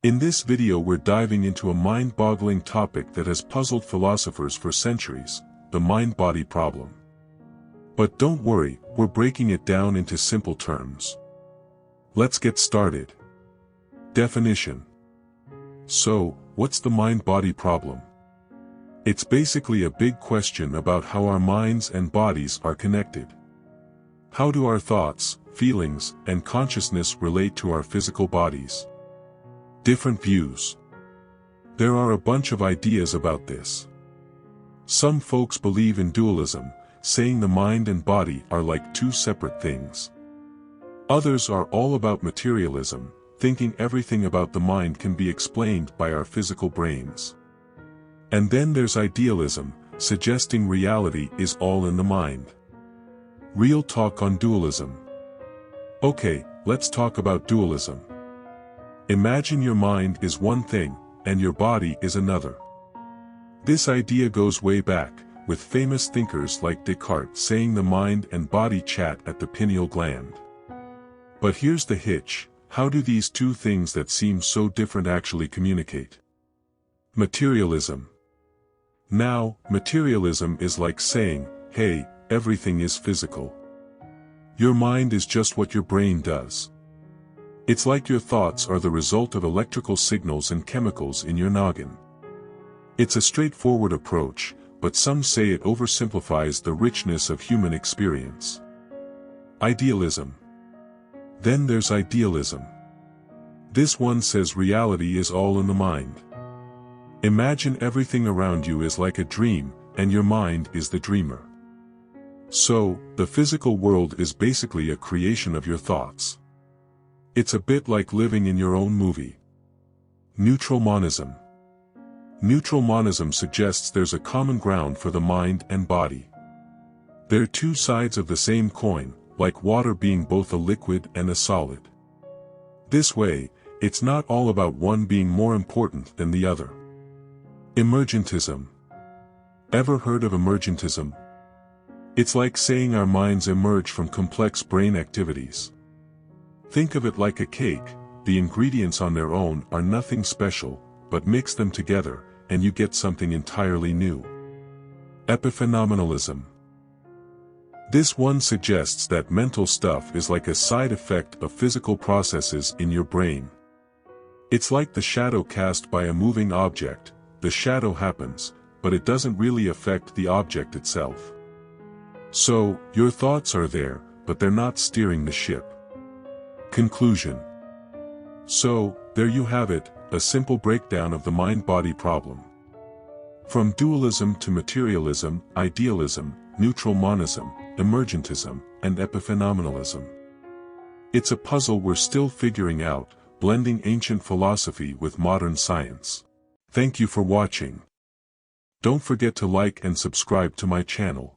In this video we're diving into a mind-boggling topic that has puzzled philosophers for centuries, the mind-body problem. But don't worry, we're breaking it down into simple terms. Let's get started. Definition. So, what's the mind-body problem? It's basically a big question about how our minds and bodies are connected. How do our thoughts, feelings, and consciousness relate to our physical bodies? Different views. There are a bunch of ideas about this. Some folks believe in dualism, saying the mind and body are like two separate things. Others are all about materialism, thinking everything about the mind can be explained by our physical brains. And then there's idealism, suggesting reality is all in the mind. Real talk on dualism. Okay, let's talk about dualism. Imagine your mind is one thing, and your body is another. This idea goes way back, with famous thinkers like Descartes saying the mind and body chat at the pineal gland. But here's the hitch: how do these two things that seem so different actually communicate? Materialism. Now, materialism is like saying, hey, everything is physical. Your mind is just what your brain does. It's like your thoughts are the result of electrical signals and chemicals in your noggin. It's a straightforward approach, but some say it oversimplifies the richness of human experience. Idealism. Then there's idealism. This one says reality is all in the mind. Imagine everything around you is like a dream, and your mind is the dreamer. So, the physical world is basically a creation of your thoughts. It's a bit like living in your own movie. Neutral monism. Neutral monism suggests there's a common ground for the mind and body. They're two sides of the same coin, like water being both a liquid and a solid. This way, it's not all about one being more important than the other. Emergentism. Ever heard of emergentism? It's like saying our minds emerge from complex brain activities. Think of it like a cake. The ingredients on their own are nothing special, but mix them together, and you get something entirely new. Epiphenomenalism. This one suggests that mental stuff is like a side effect of physical processes in your brain. It's like the shadow cast by a moving object. The shadow happens, but it doesn't really affect the object itself. So, your thoughts are there, but they're not steering the ship. Conclusion. So, there you have it, a simple breakdown of the mind-body problem. From dualism to materialism, idealism, neutral monism, emergentism, and epiphenomenalism. It's a puzzle we're still figuring out, blending ancient philosophy with modern science. Thank you for watching. Don't forget to like and subscribe to my channel.